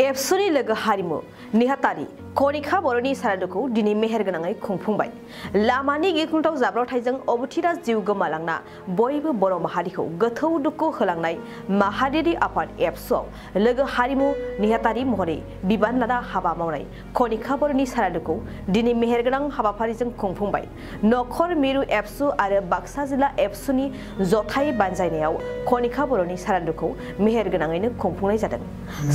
एबसुनि लोगो हारिमु नेहातारि खनिखा बर'नि सारादुखौ दिनै मेहेरगोनाङै खुंफुंबाय। लामानि गिख्रंथाव जाब्रबथायजों अबथिरा जिउ गोमालांना बयबो बर' माहारिखौ गोथौ दुखु होलांनाय माहारियारि आफाद एबसुआव लोगो हारिमु नेहातारि महरै बिबान लाना हाबा मावनाय खनिखा बर'नि सारादुखौ दिनै मेहेरगोनां हाबाफारिजों खुंफुंबाय। नखर मिरु एबसु आरो बाक्सा जिल्ला एबसुनि जथाय बानजायनायाव खनिखा बर'नि सारादुखौ मेहेरगोनाङैनो खुंफुंनाय जादों।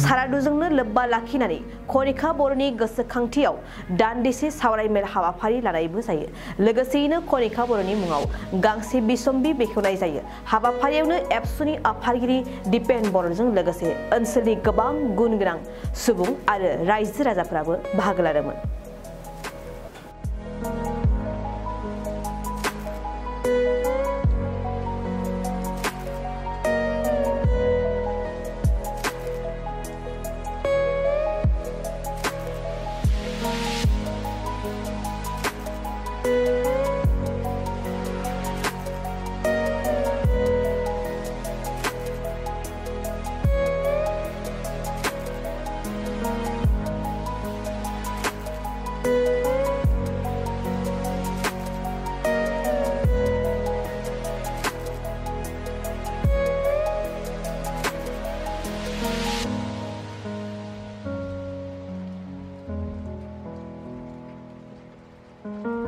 सारादुजोंनो लोब्बा लाखिनानै खनिखा बर'नि गोसोखांथियाव दान्दिसे सावराय मेल हाबाफारि लानायबो जायो। लोगोसेयैनो खनिखा बर'नि मुङाव गांसे बिसम्बि बेखेवनाय जायो। हाबाफारियावनो एबसुनि आफादगिरि दिपेन बर'जों लोगोसे ओनसोलनि गोबां गुन गोनां सुबुं आरो रायजो राजाफोराबो बाहागो लादोंमोन। Thank you.